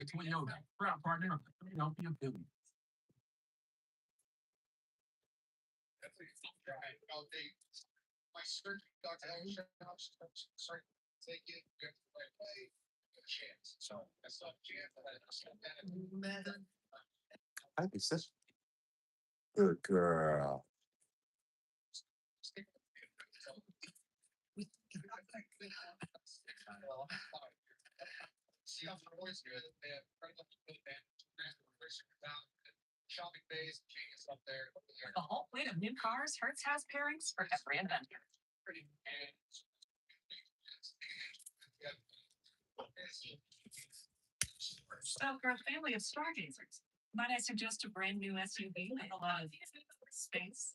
Between yoga, proud partner of Philadelphia Phillies. I think so. Good girl. With a whole fleet of new cars, Hertz has pairings for every adventure. So, for a family of stargazers, might I suggest a brand new SUV with a lot of space?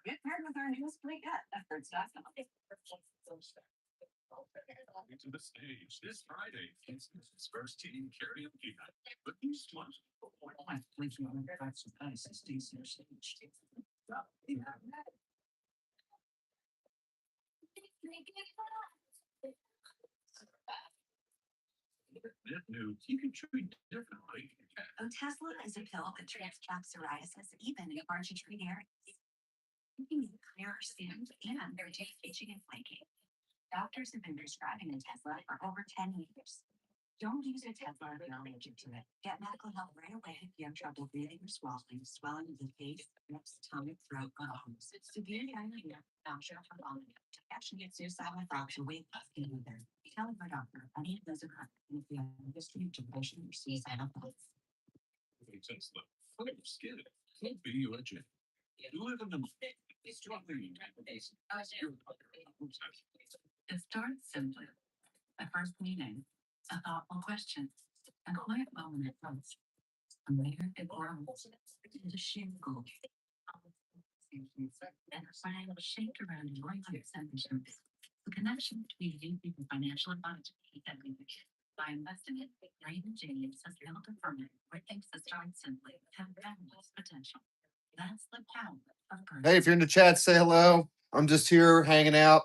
Get paired with our newest fleet at Hertz.com. To the stage this Friday. Kingston's first team karaoke night. But these ones, My fleet on that's nice. It's decent stage. that new, you can treat differently. Otezla is a pill that treats plaque psoriasis even in hard to treat areas. You can get clearer skin and irritate itching and flaking. Doctors have been prescribing Otezla for over 10 years. Don't use Otezla if you're allergic to it. Get medical help right away if you have trouble breathing or swelling of the face, lips, tongue, throat, or lungs. It's severe diarrhea, nausea, or vomiting. Actually, get suicidal thoughts or weight loss can either. Tell your doctor if any of those occur, and if you have a history of depression or suicidal thoughts. Otezla, full of skin, could be your gym. You live in the struggling. It starts simply. A first meeting, a thoughtful question, a quiet moment at first. And later it grows into shared goal. And a plan shaped around your life ambitions. The connection between you and financial advisor by investing in Raymond James has built a firm where things that start simply have boundless potential. That's the power of personal. Hey, if you're in the chat, say hello. I'm just here hanging out.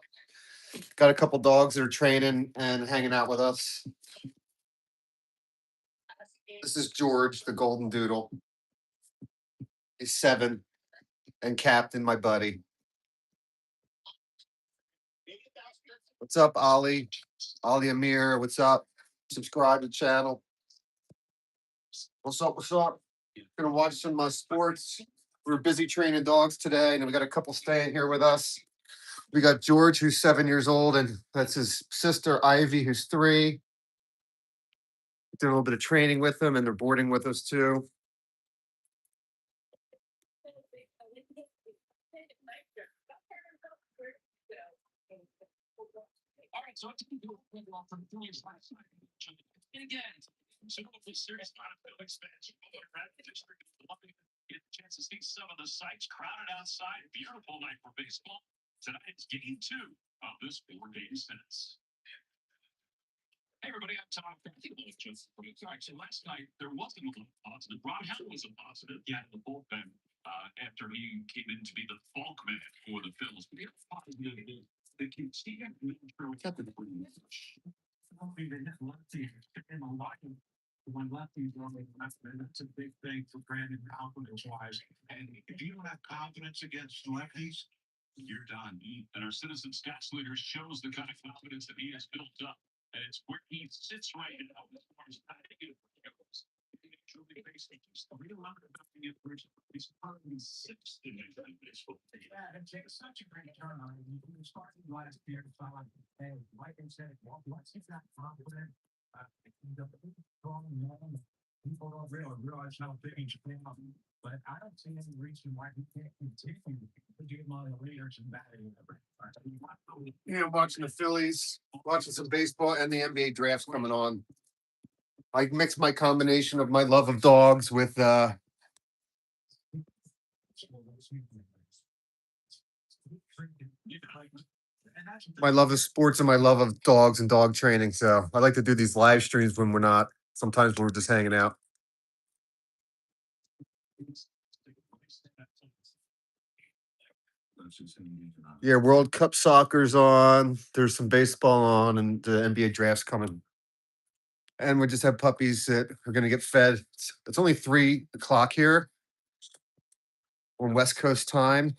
Got a couple dogs that are training and hanging out with us. This is George, the golden doodle. He's 7. And Captain, my buddy. What's up, Ali? Ali Amir, what's up? Subscribe to the channel. What's up? What's up? Gonna watch some sports. We were busy training dogs today, and we got a couple staying here with us. We got George, who's 7 years old, and that's his sister Ivy, who's 3. Did a little bit of training with them, and they're boarding with us too. All right, so what did you do from Phillies last night? And again, so hopefully serious amount of field expansion. District get a chance to see some of the sites crowded outside. Beautiful night for baseball. Tonight's game 2 of this 4-game sentence. Hey everybody, I'm Tom. I think it was just so last night there wasn't a lot of positive. Ron Howell was a positive. Yeah, in the bullpen after he came in to be the bulk man for the Phils. But the other positive is they can see him. When lefties are only lefty, that's a big thing for Brandon confidence wise. And if you don't have confidence against lefties, you're done. And our citizen stats leader shows the kind of confidence that he has built up. And it's where he sits right now as far as negative goes. Truly basic. He's the real about the information. He's probably 6th in baseball. Yeah, and it's such a great turn on him. He was starting last year, and like I said, once he's not confident, people don't realize how big he's been. But I don't see any reason why he can't continue to get him on the leaders and batting. Yeah, watching the Phillies, watching some baseball, and the NBA draft's coming on. I mix my combination of my love of dogs with my love of sports and my love of dogs and dog training. So I like to do these live streams when we're not. Sometimes we're just hanging out. Yeah, World Cup soccer's on. There's some baseball on, and the NBA draft's coming. And we just have puppies that are going to get fed. It's only 3 o'clock here on West Coast time.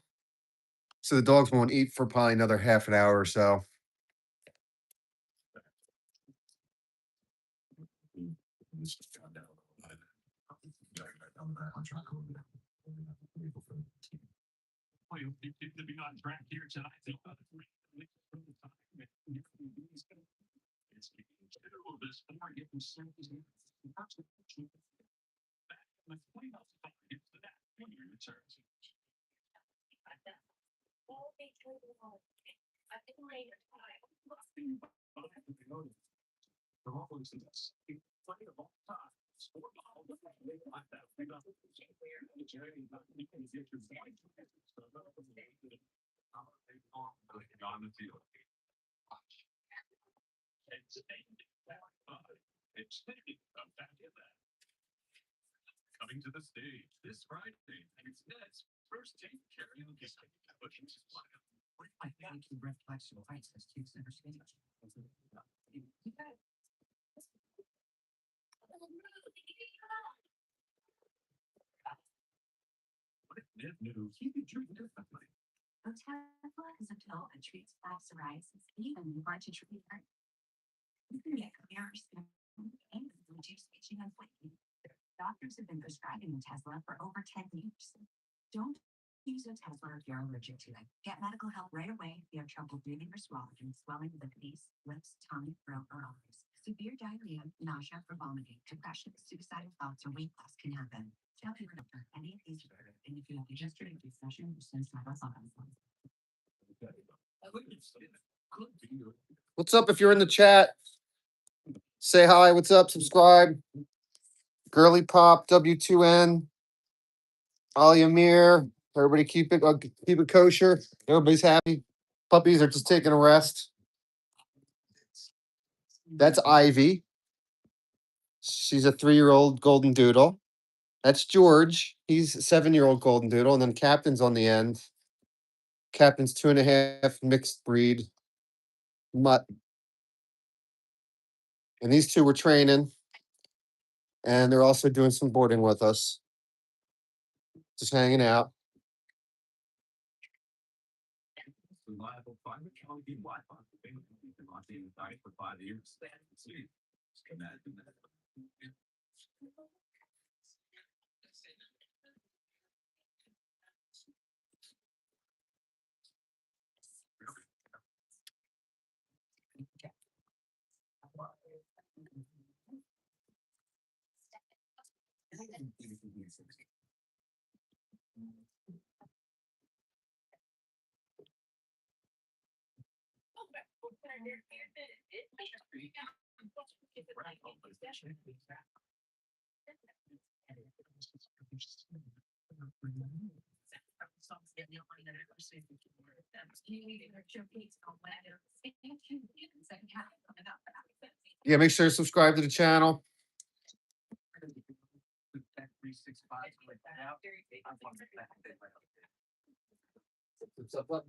So the dogs won't eat for probably another half an hour or so. Well, you to be on track here tonight. It's this far getting service. The playoffs gets to that when you return. On the field. Coming to the stage this Friday, it's Ned's first tape karaoke. I think you reflex your rights as two center stage. Ned knew he could drink differently. Otezla is a pill that treats plaque psoriasis, even hard to treat hurt. You can get clearer skin and reduce itching and flaking. Doctors have been prescribing Otezla for over 10 years. Don't use Otezla if you're allergic to it. Get medical help right away if you have trouble breathing or swallowing, swelling of the face, lips, tongue, throat, or eyes. Severe diarrhea, nausea, or vomiting, depression, suicidal thoughts, or weight loss can happen. Tell your doctor any of these are, and if you have a history of depression or suicidal thoughts. What's up if you're in the chat? Say hi. What's up? Subscribe. Girly Pop, W2N, Ali Amir. Everybody keep it kosher. Everybody's happy. Puppies are just taking a rest. That's Ivy. She's a 3-year-old golden doodle. That's George. He's a 7-year-old golden doodle. And then Captain's on the end. Captain's 2.5 mixed breed mutt. And these two were training. And they're also doing some boarding with us. Just hanging out. Reliable fiber quality Wi-Fi. Been on the diet for 5 years. Imagine that. Yeah, make sure to subscribe to the channel. What's up, bud?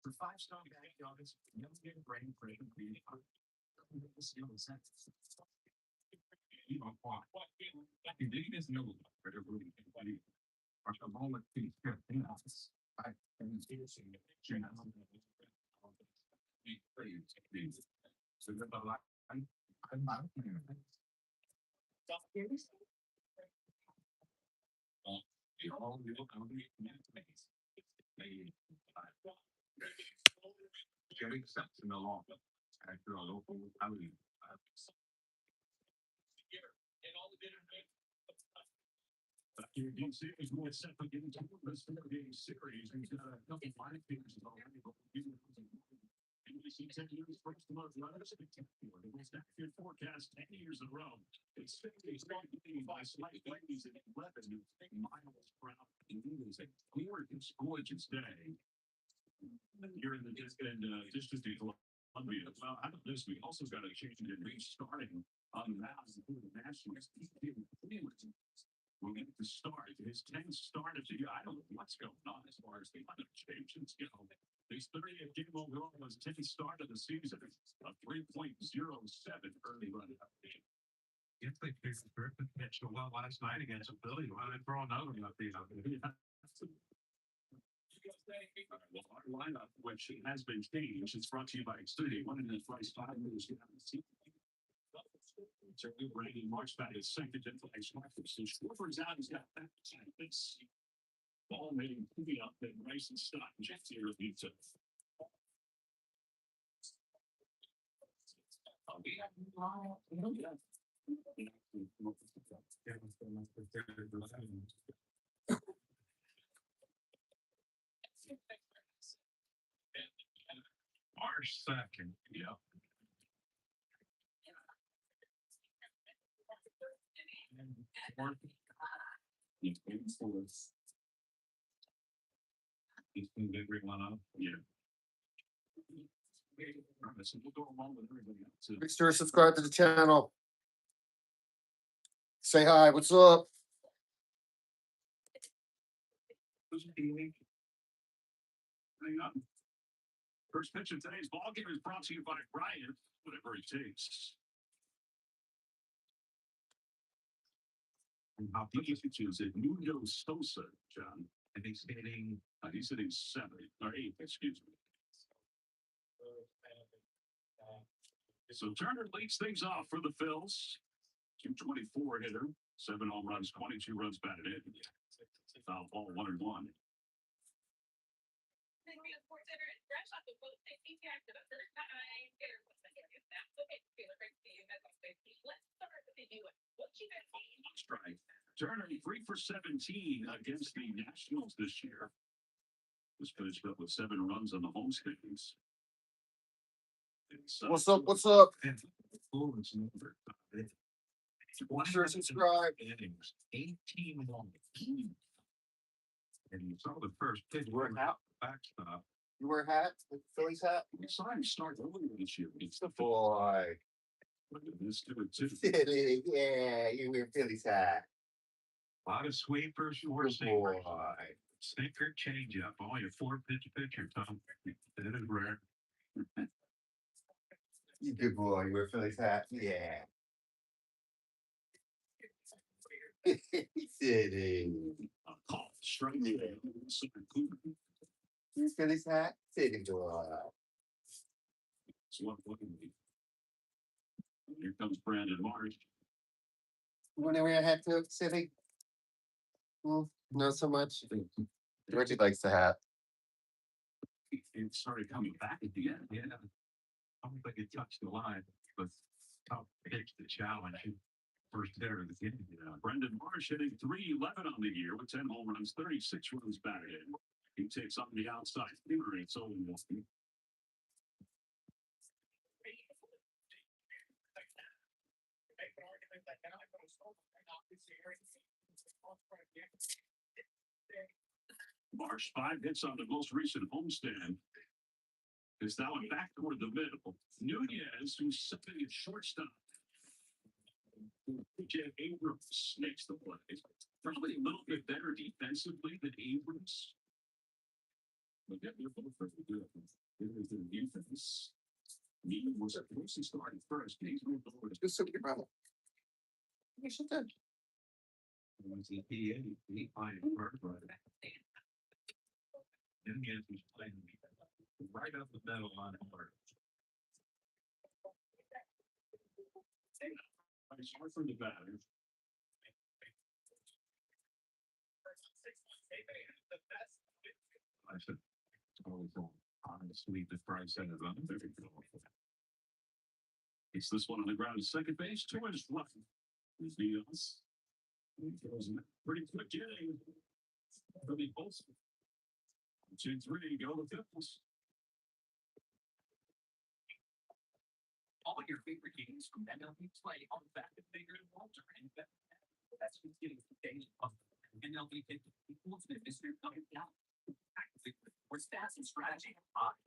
For 5-star backyards, young brain creating creating art. You don't want. You dig this new where everybody can believe. Or the moment things get in us. I can see it in the picture now. So you're the light. I'm not. You all will come to me. Getting steps in the law. After a local outing. You see, it's more set for getting to the series. NBC 10 years first most runners spectacular. The most accurate forecast 10 years in a row. It's 50 strong by slight ladies at 11 miles per hour. Gorgeous, gorgeous day. You're in the district of Columbia. Well, how about this? We also got a change in restarting on the mountains of the Nationals. We'll get the start. His 10th start of the year. I don't know what's going on as far as the lineup changes go. His 30th game overall was 10th start of the season. A 3.07 early run up. If they picked the perfect pitch well last night against Philly, why they throw another one up the well, our lineup, which has been changed, is brought to you by Xfinity. One in the first 5 minutes. Certainly, Brady March back his second in place. So Schwarber's out. He's got that. This ball made him up and race and stop. Jeff here leads it. March 2nd. Yeah. He's been big one up. Yeah. We'll go along with everybody else. Make sure to subscribe to the channel. Say hi. What's up? Hang on. First pitch of today's ball game is brought to you by Brian. Whatever it takes. How the is at Nuno Sosa, John, and he's hitting 7 or 8, excuse me. So Turner leads things off for the Phils. 224 hitter, 7 home runs, 22 runs batted in. Foul ball 1-1. Strike. Turner 3 for 17 against the Nationals this year. Was finished up with 7 runs on the homesteadings. What's up? What's up? Be sure to subscribe. Innings 18 long. And you saw the first pitch. Wear a hat? Backstop. You wear a hat? Like Phillies hat? We saw him start earlier this year. It's the Boy. Look at this dude too. Yeah, you wear Phillies hat. A lot of sweepers, Boy. Sinker, change up. All your 4-pitch pitcher, Tom. That is rare. You good boy. You wear Phillies hat? Yeah. Sitting. Call. Strike. You Phillies hat? Sitting boy. So what looking at me? Here comes Brandon Marsh. You want to wear a hat too, City? Well, not so much. Reggie likes the hat. It started coming back at the end. Yeah. I don't think it touched the line, but top pitch the challenge. First hitter of the game. Brendan Marsh hitting .311 on the year with 10 home runs, 36 runs batted in. He takes on the outside fielder. It's only one. Marsh 5 hits on the most recent homestand. Is that one back toward the middle. Nunez, who's sitting at shortstop. Jeff Abrams makes the play. Probably a little bit better defensively than Abrams. But they're both pretty good. There's the defense. He was at least starting first. He's moved over to Just sit about. You should do. he playing first right. Nunez was playing right up the middle on the first. It's hard for the batter. I said, honestly, the price set is on the very good. It's this one on the ground at second base. 2 inches left. Diaz. Pretty quick inning. Really both. 2-3, go to Phillies. One of your favorite games from MLB Play on back to Bigger and Walter and that's who's getting the daily puzzle. MLB equals the mystery coming down. Where stats and strategy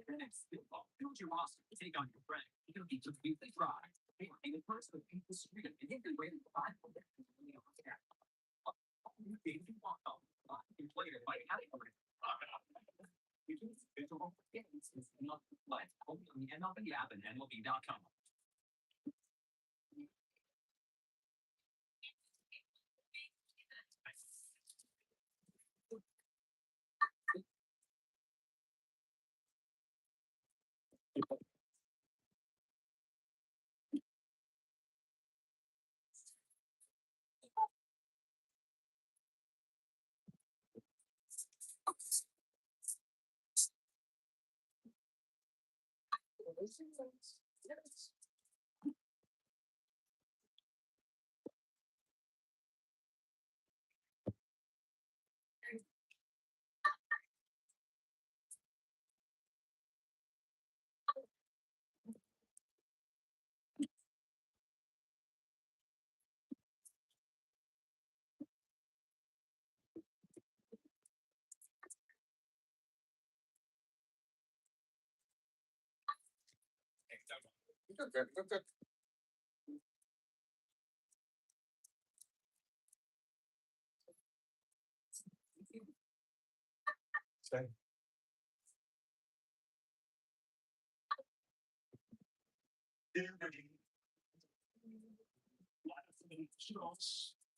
and then skill build your roster to take on your friend. You can beat the weekly drive. Hey, the first of the street and integrated five you played it by having you can schedule games not live only on the MLB app and MLB.com.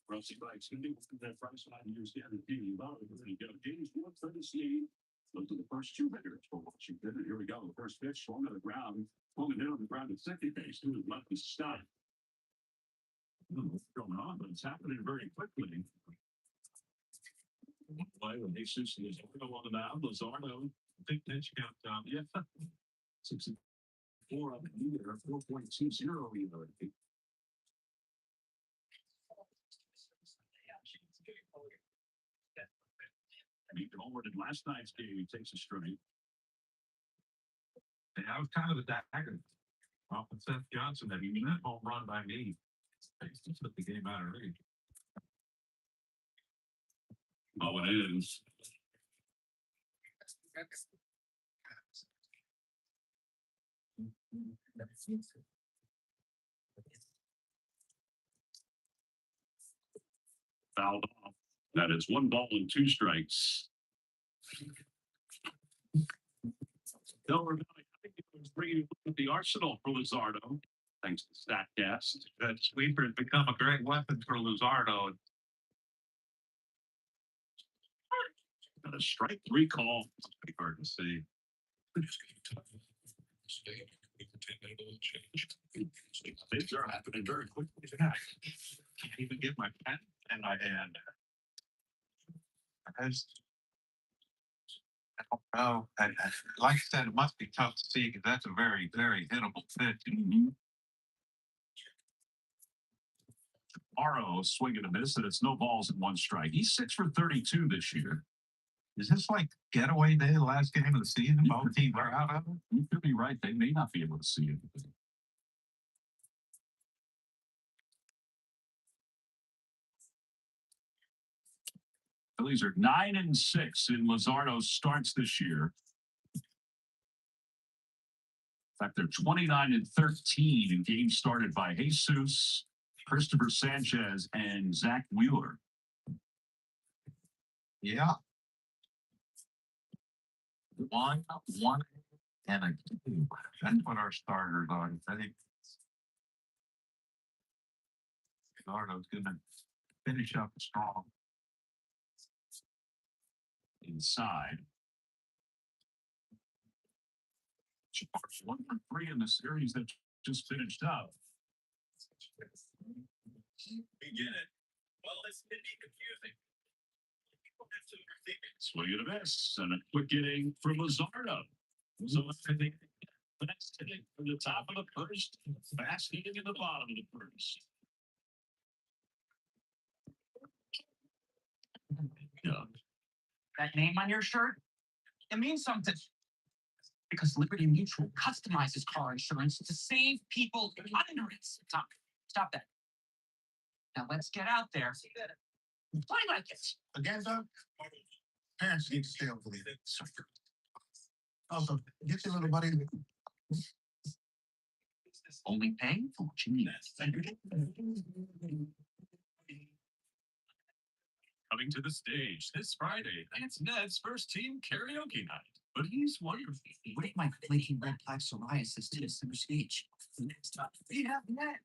Rosie Bikes can do that price line years guarantee about it. We're going to go James Woods for the seed. Those are the first two hitters for what you did. Here we go. The first pitch swung to the ground, swung it down to the ground at second base. To his left is stop. I don't know what's going on, but it's happening very quickly. Play with Jesus and Luzardo on the mound. Luzardo, I think pitch got yeah, 64 up in either 4.20 either. He homered in last night's game. He takes a strike. And I was kind of a dagger off of Seth Johnson that he that home run by me. He took the game out of reach. Oh, it is. Fouled off. That is 1 ball and 2 strikes. Delmer, I think it was bringing the arsenal for Luzardo, thanks to StatCast. That sweeper has become a great weapon for Luzardo. Got a strike 3 call. It's pretty hard to see. Things are happening very quickly. Can't even get my pen in my hand. I don't know. Like I said, it must be tough to see because that's a very, very hittable pitch. Morrow swinging a miss, and it's no balls and 1 strike. He's 6 for 32 this year. Is this like getaway day, the last game of the season? Both teams are out of it. You could be right. They may not be able to see it. Phillies are 9-6 in Luzardo's starts this year. In fact, they're 29-13 in games started by Jesus, Christopher Sanchez, and Zach Wheeler. Yeah. 1, 1, and a 2. That's what our starters are. I think Luzardo's going to finish up strong. Inside. 1 for 3 in the series that just finished up. We get it. Well, it's going to be confusing. Swing and a miss, and a quick inning from Luzardo. So I think the next inning from the top of the first, fast inning in the bottom of the first. Yeah. That name on your shirt, it means something. Because Liberty Mutual customizes car insurance to save people hundreds. Stop that. Now let's get out there. Play like it. Again, though, parents need to stay on the lead. Also, get your little buddy. Only paying for what you need. Coming to the stage this Friday, it's Ned's first team karaoke night. But he's wonderful. What if my flaking red plaque psoriasis to the center stage? Next up, we have Ned.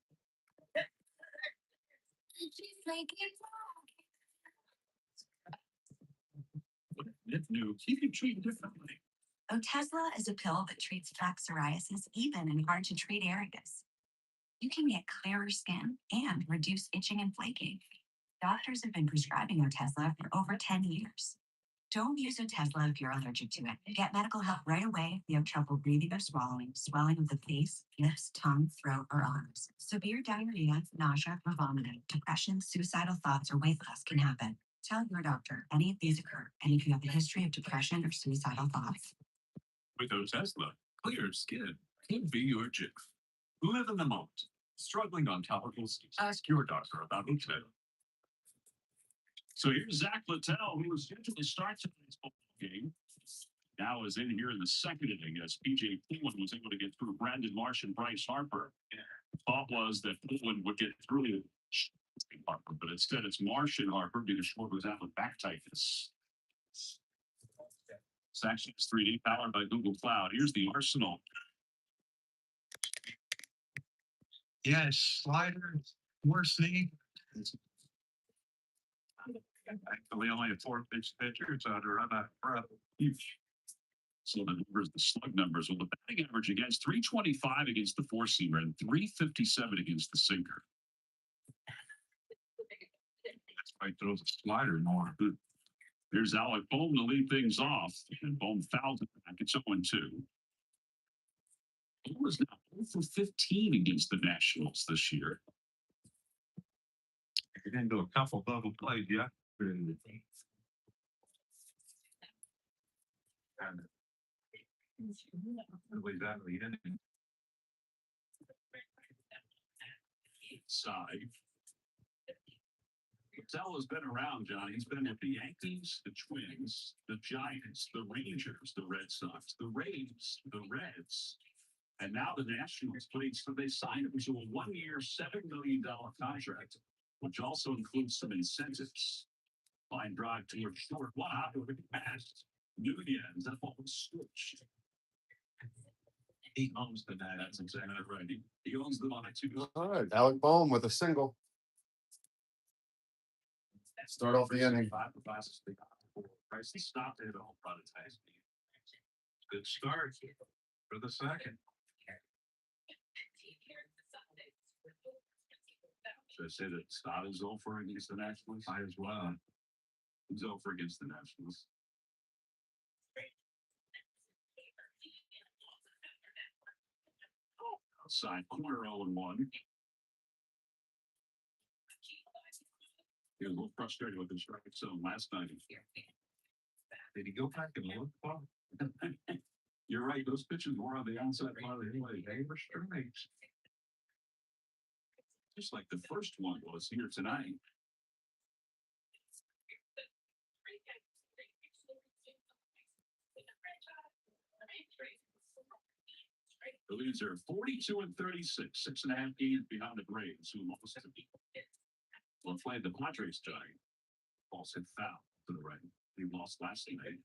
What Ned knew he could treat differently. Otezla is a pill that treats plaque psoriasis even in hard to treat areas. You can get clearer skin and reduce itching and flaking. Doctors have been prescribing Otezla for over 10 years. Don't use Otezla if you're allergic to it. Get medical help right away if you have trouble breathing or swallowing, swelling of the face, lips, tongue, throat, or arms. Severe diarrhea, nausea, or vomiting, depression, suicidal thoughts, or weight loss can happen. Tell your doctor any of these occur, and if you have a history of depression or suicidal thoughts. With Otezla, clear skin can be your jig. Live in the moment. Struggling on topicals? Ask your doctor about Otezla. So here's Zach Littell, who was scheduled to start tonight's ball game. Now is in here in the second inning as PJ Poolin was able to get through Brandon Marsh and Bryce Harper. Thought was that Poolin would get through Harper, but instead it's Marsh and Harper because Short was out with back tightness. Sections 3D powered by Google Cloud. Here's the Arsenal. Yes, slider, worsening. Actually, only a 4-pitch pitcher. It's out to run out of breath. So the numbers, the slug numbers, well, the batting average against 325 against the four-seamer and 357 against the sinker. That's why he throws a slider more. There's Alec Bohm to lead things off, and Bohm fouled it back. It's 0-2. Bohm was now 0 for 15 against the Nationals this year. He didn't do a couple double plays yet. And Side. Littell has been around, John. He's been with the Yankees, the Twins, the Giants, the Rangers, the Red Sox, the Rays, the Reds, and now the Nationals. So they signed him to a 1-year, $7 million contract, which also includes some incentives. Line drive towards short. One out of the pass. Nunez, that ball was switched. He owns the net. That's exactly right. He owns them on a 2. All right, Alec Bohm with a single. Start off the inning. Price stopped it all. good start for the second. Should I say that Stott is over against the Nationals? I as well. He's over against the Nationals. Outside corner 0-1. He was a little frustrated with his strike zone last night. Did he go back and look? Well, You're right. Those pitches were on the outside part of the plate. they were straight. Just like the first one was here tonight. The Leads are 42-36, 6.5 games behind the Braves, who lost to me. Well, played the Padres tonight. Ball hit foul to the right. He lost last night.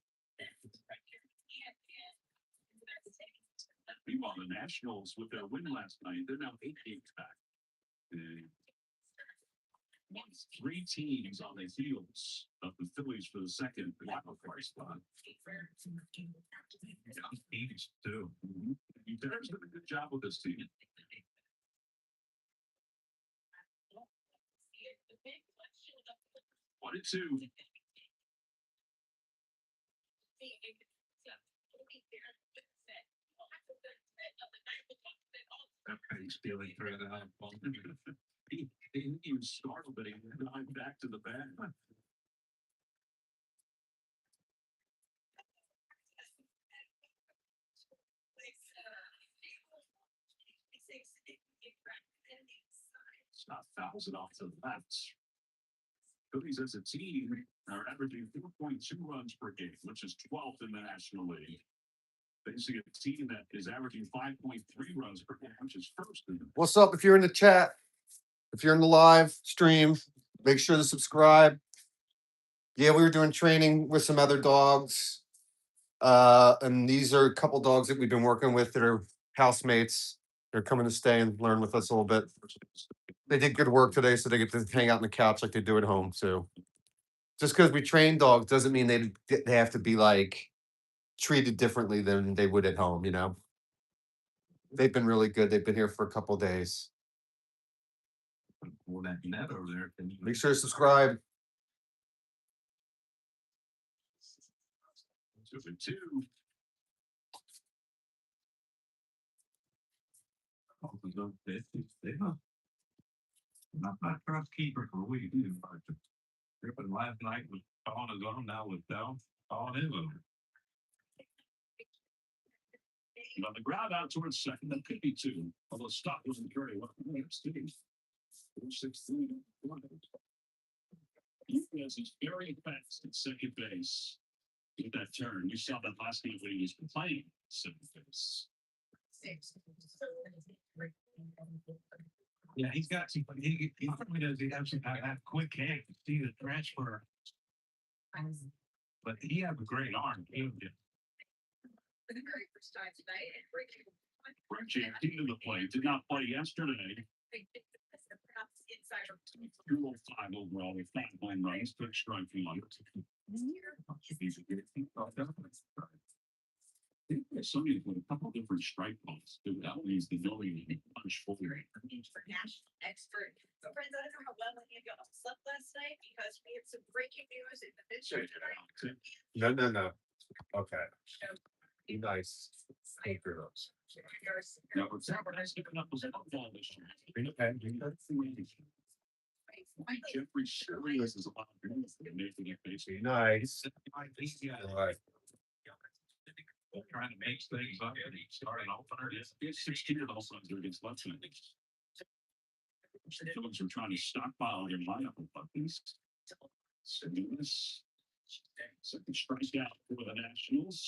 Meanwhile, the Nationals, with their win last night, they're now 8 games back. Once 3 teams on the heels of the Phillies for the second wild card spot. East too. Darren's done a good job with this team. One and two. He's feeling through that. He was startled, but he went back to the bat. Not thousand off the left. Phillies as a team are averaging 4.2 runs per game, which is 12th in the National League. Facing a team that is averaging 5.3 runs per game, which is first in the What's up? If you're in the chat, if you're in the live stream, make sure to subscribe. Yeah, we were doing training with some other dogs. And these are a couple dogs that we've been working with that are housemates. They're coming to stay and learn with us a little bit. They did good work today, so they get to hang out on the couch like they do at home. So just because we train dogs doesn't mean they have to be like treated differently than they would at home, you know. They've been really good. They've been here for a couple days. Well, that net over there. Make sure to subscribe. 2-2. Not my trust keeper for we do. Tripping last night was on his own, now with down on his own. On the ground out towards second, that could be two. Although Stock wasn't very well. 4-6-3. Diaz is very fast at second base. With that turn, you saw that last game when he was playing second base. Yeah, he's got some. He probably does. He has some quick hand to see the transfer. But he has a great arm. Richie into the play. Did not play yesterday. 205 overall with 9 runs, 6 strike one. Somebody with a couple different strike balls. That means the knowing punch forward. Expert. So friends, I don't know how well any of y'all slept last night because we had some breaking news in the midstream. No. Okay. Be nice. Thank you. Now, but Sanford has given up his outball this year. Jeffrey Shirley is a lot of making it basically Nice. Right. trying to make things up. And he started opener. It's 16 of those ones against left-handers. Phillies are trying to stockpile their lineup of puppies. So this second strikeout for the Nationals.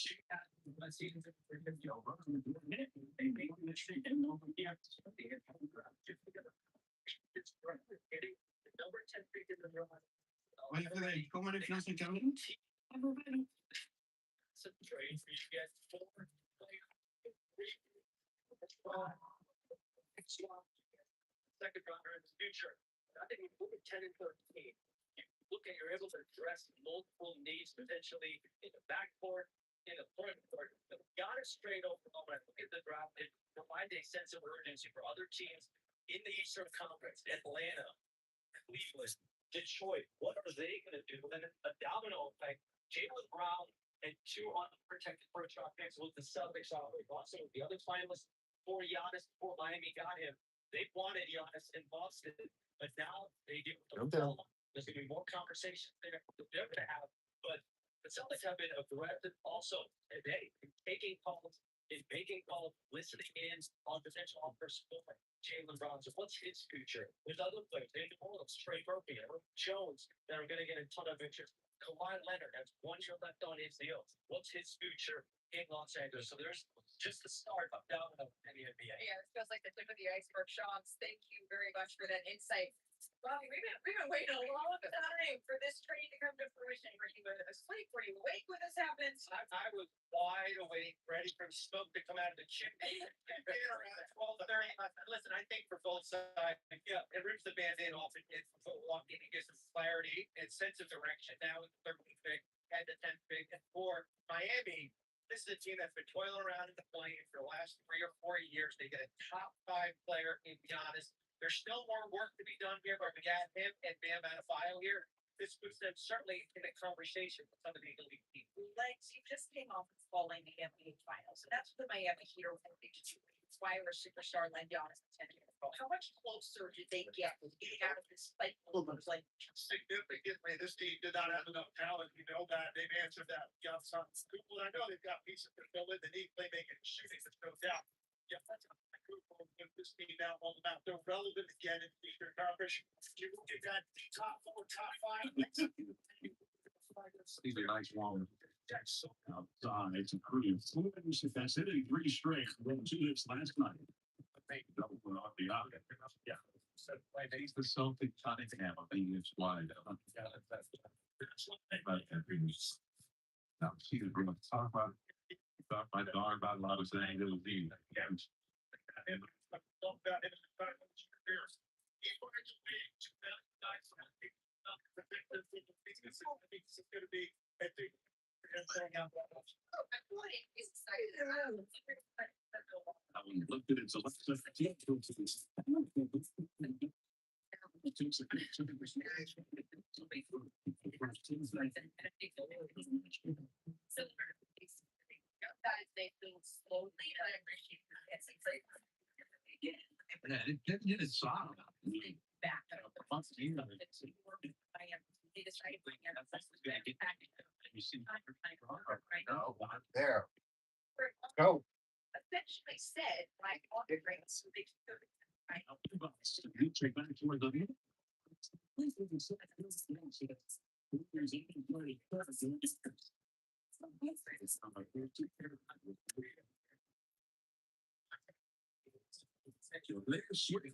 Second runner in the future. I think we look at 10 and 13. You look at you're able to address multiple needs potentially in the backcourt, in the front court. Got it straight over. When I look at the draft, it provides a sense of urgency for other teams in the Eastern Conference. Atlanta, Cleveland, Detroit. What are they going to do? And then a domino effect. Jaylen Brown and 2 unprotected first round picks with the Celtics already. Also, the other finalists for Giannis before Miami got him. They wanted Giannis in Boston, but now they do. There's going to be more conversations they're going to have. But the Celtics have been aggressive also today in taking calls, in making calls, listening in on potential offers for Jaylen Brown. So what's his future? There's other players. They know Trey Murphy, Jones that are going to get a ton of interest. Kawhi Leonard has 1 year left on his deal. What's his future in Los Angeles? So there's just the start of domino in the NBA. Yeah, it feels like the tip of the iceberg. Sean, thank you very much for that insight. Bobby, we've been waiting a long time for this trade to come to fruition. Were you asleep? Were you awake when this happened? I was wide awake, ready for the smoke to come out of the chimney. Around 12:30. Listen, I think for both sides, yeah, it rips the band-aid off. It's football. It gives some clarity and sense of direction. Now it's 13th pick, had the 10th pick, and for Miami. This is a team that's been toiling around in the plane for the last 3 or 4 years. They get a top 5 player in Giannis. There's still more work to be done here, but we got him and Bam Adebayo here. This puts them certainly in a conversation with some of the elite teams. Legs, you just came off of falling the NBA finals. So that's the Miami Heat are wanting to do. It's why our superstar Len Giannis is 10 years old. How much closer did they get out of this fight? Like Significantly, this team did not have enough talent. You know that they've answered that. Got some people. I know they've got pieces to fill in the need playmaking and shooting that goes out. Yeah, that's This team now on the map, they're relevant again in the Eastern Conference. You got top four, top five. These are nice long. It's improved. That's hitting 3 straight. Won 2 hits last night. Double one off the out. Yeah. He's the Celtic Tottenham. I think it's wide. Now, see the girl talk about my dog about a lot of saying it'll be. I looked at it, so let's it's soft. Back. There. Go. Essentially said, like, all the grades, so they could. Right.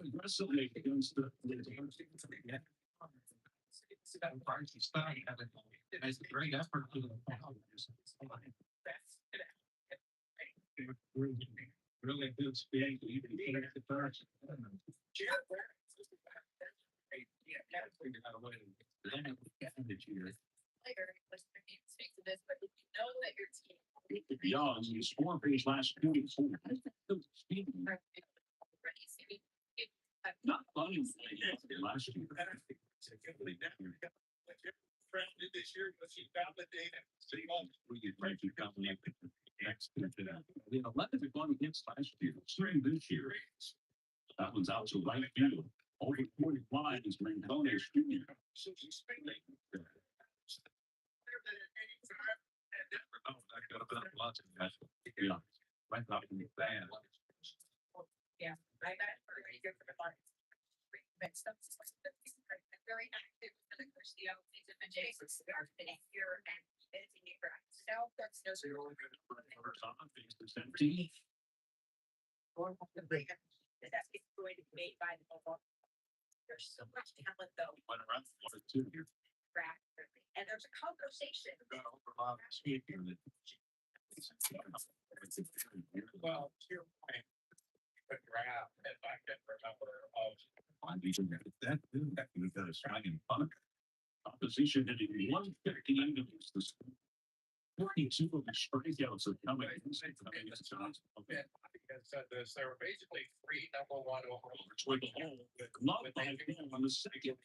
Aggressively against the. It's a great effort. Really good speed. Figure out a way to limit the year. Player was speak to this, but did you know that your team? Beyond the score page last 2 weeks. Not funny last year. This year, she validated. We get ready to come in next. The 11th are going against last year. Three this year. That one's out to right field. Over 45 is Mancones Jr. I got about lots of guys. Yeah. Right out in the band. Yeah, I got it for very good for the fun. Very active for the Christie and Jason started here and editing for now. That's no. That's going to be made by the football. There's so much talent though. Went around 1 or 2 here. And there's a conversation. Well, to your point, the graph, if I can remember, of that we've got a swinging punt. Opposition hitting 115 against the 42 of the strikeouts are coming. Okay, said this, there were basically 3 number 1 overall. Toward the hole. Love on the second.